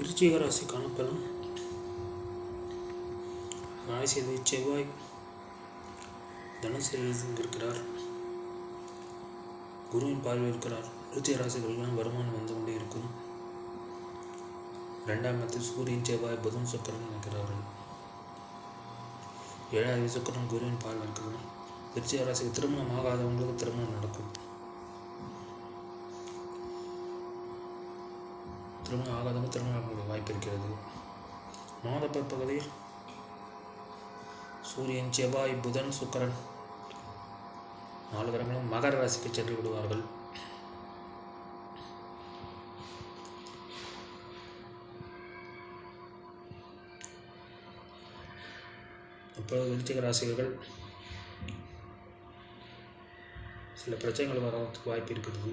விருச்சிக ராசிக்கான பலன். ராசியை செவ்வாய் தனுசில் இருக்கிறார், குருவின் பார்வை இருக்கிறார். விருச்சிக ராசிகளுக்கெல்லாம் வருமானம் வந்து கொண்டே இருக்கும். 2ஆம் இடத்தில் சூரியன் செவ்வாய் புதன் சுக்கிரன் இருக்கிறார்கள். 7வது சுக்கிரன் குருவின் பார்வை இருக்கிறது. விருச்சிக ராசிக்கு திருமணம் ஆகாதவங்களுக்கு திருமணம் நடக்கும். திருமணம் ஆகாதவங்க திருமணம் வாய்ப்பு இருக்கிறது. மாத பிற்பகுதியில் சூரியன் செவ்வாய் புதன் சுக்கிரன் 4 கிரகங்களும் மகர ராசிக்கு சென்று விடுவார்கள். இப்பொழுது விருச்சிக ராசிகள் சில பிரச்சனைகள் வரதுக்கு வாய்ப்பு இருக்கிறது.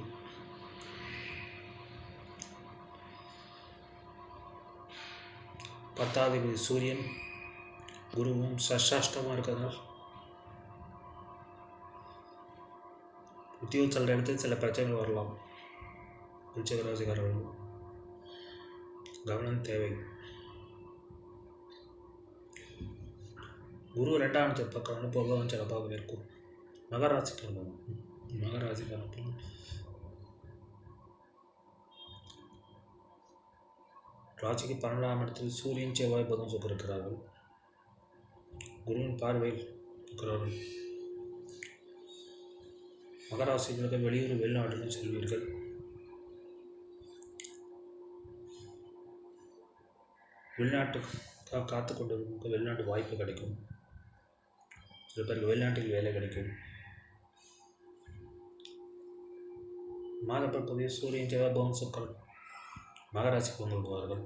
பத்தாவது சூரியன் குருவும் சஷ்டாஷ்டமாக இருக்கிறதுனால உத்தியோகம் செல்ற இடத்துல சில பிரச்சனைகள் வரலாம். விருச்சிக ராசிக்காரர்கள் கவனம் தேவை. குரு 2ஆம் இடத்தை பக்கம் பொருளாதாரம் சிறப்பாக இருக்கும். மகர ராசிக்காரர்கள் ராசிக்கு 12ஆம் இடத்தில் சூரியன் செவ்வாய் புதன் சுக்கிரன் இருக்கிறார்கள். குருவின் பார்வையில் இருக்கிறார்கள். மகராசிகளுக்கு வெளியூர் வெளிநாடுகளும் செல்வீர்கள். வெளிநாட்டுக்காக காத்து கொண்டு வெளிநாட்டு வாய்ப்பு கிடைக்கும். சில பேருக்கு வெளிநாட்டில் வேலை கிடைக்கும். மாத பிற்பகுதியில் சூரியன் செவ்வாய் புதன் சுக்கிரன் மகராசிக்கு வந்து விடுவார்கள்.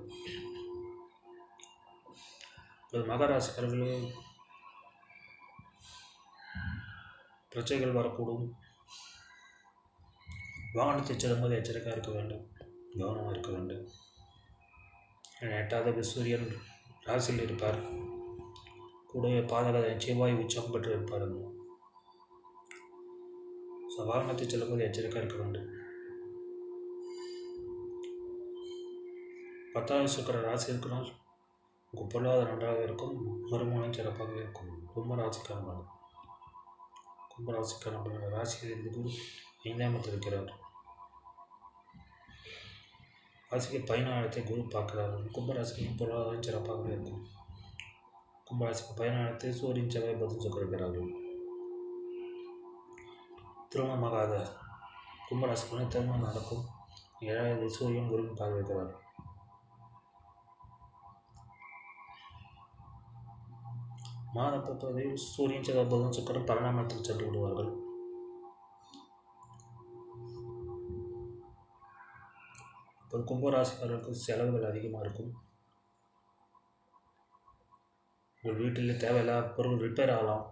மகராசிக்காரர்கள் பிரச்சனைகள் வரக்கூடும். வாகனத்தை செல்லும்போது எச்சரிக்கையாக இருக்க வேண்டும், கவனமாக இருக்க வேண்டும். 8வது சூரியன் ராசியில் இருப்பார். கூடவே பாதக செவ்வாய் உச்சம் பெற்று இருப்பார். வாகனத்தை செல்லும்போது எச்சரிக்கையாக இருக்க வேண்டும். 10வது சுக்கிரன் ராசி இருக்கிறால் உங்கள் பொருளாதாரம் நன்றாக இருக்கும், வருமானம் சிறப்பாக இருக்கும். கும்பராசிக்கான ராசியில் குரு 5ஆம் இடத்தில் இருக்கிறார். ராசிக்கு 14ஆம் இடத்தை குரு பார்க்கிறார். கும்பராசிக்கு பொருளாதாரம் சிறப்பாக இருக்கும். கும்பராசிக்கு 14ஆம் இடத்தை சூரியன் செவ்வாய் புதன் சுக்கிரன் இருக்கிறார்கள். திருமணமாகாத கும்பராசிக்கு திருமணம் நடக்கும். 7வது சூரியன் குருவின் பார்வை இருக்கிறார். மாத பிற்பகுதியில் சூரியன் செவ்வாய் புதன் சுக்கிரன் 12ஆம் இடத்தில் சென்று விடுவார்கள். இப்போ கும்பராசிக்காரர்களுக்கு செலவுகள் அதிகமாக இருக்கும். உங்கள் வீட்டில் தேவையில்லாத பொருள் ரிப்பேர் ஆகலாம்.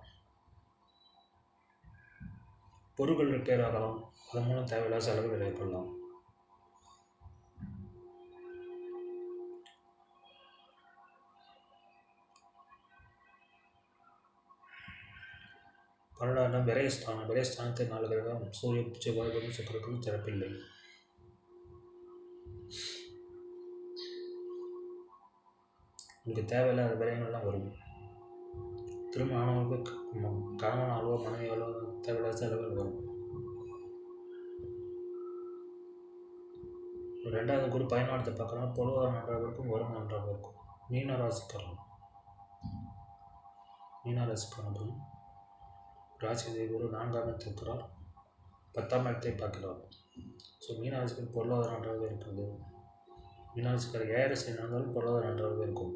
அதன் மூலம் தேவையில்லாத செலவுகள் ஏற்படலாம். பன்னெண்டாம் விரயஸ்தானத்தை 4 கிரகம் சூரியன் செவ்வாய் புதன் சுக்கிரனுக்கு சிறப்பில்லை. உங்களுக்கு தேவையில்லாத விரயங்கள்லாம் வரும். திருமணம் ஆனவங்களுக்கு கணவனாலோ மனைவியாலோ தேவையில்லாத செலவுகள் வரும். 2வது குரு 14ஆம் இடத்தை பார்க்குறோம். பொருளாதாரம் நன்றாக இருக்கும், வருமானம் நன்றாக இருக்கும். மீன ராசிக்கான ராசி குரு 4ஆம் இடத்தில் இருக்கிறார், 10ஆம் இடத்தை பார்க்கிறார். மீனராசிக்கு பொருளாதாரம் நன்றாக இருக்கிறது. மீனராசிக்காரர் 7 சனி நடந்தாலும் பொருளாதாரம் நன்றாக இருக்கும்.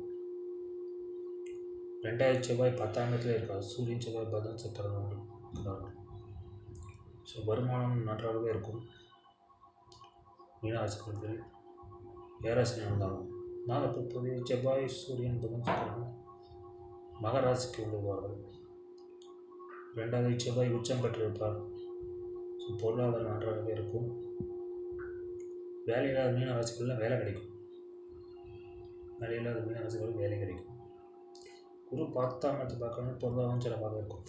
2வது செவ்வாய் 10ஆம் இடத்துல இருக்கார். சூரியன் செவ்வாய் புதன் சுக்கிரன் இருக்கிறார்கள். வருமானம் நன்றாகவே இருக்கும். மீனராசிக்காரர்கள் 7 சனி நடந்தாலும் மாத பிற்பகுதியில் செவ்வாய் சூரியன் புதன் சுக்கிரன் மகராசிக்கு வந்துடுவார்கள். 2வது செவ்வாய் உச்சம் பெற்றிருப்பார். பொருளாதாரம் நன்றாகவே இருக்கும். வேலையில்லாத மீனராசிகளில் வேலை கிடைக்கும். வேலை கிடைக்கும். குரு 10ஆம் இடத்தை பார்க்கணும், பொருளாதாரம் சிறப்பாக இருக்கும்.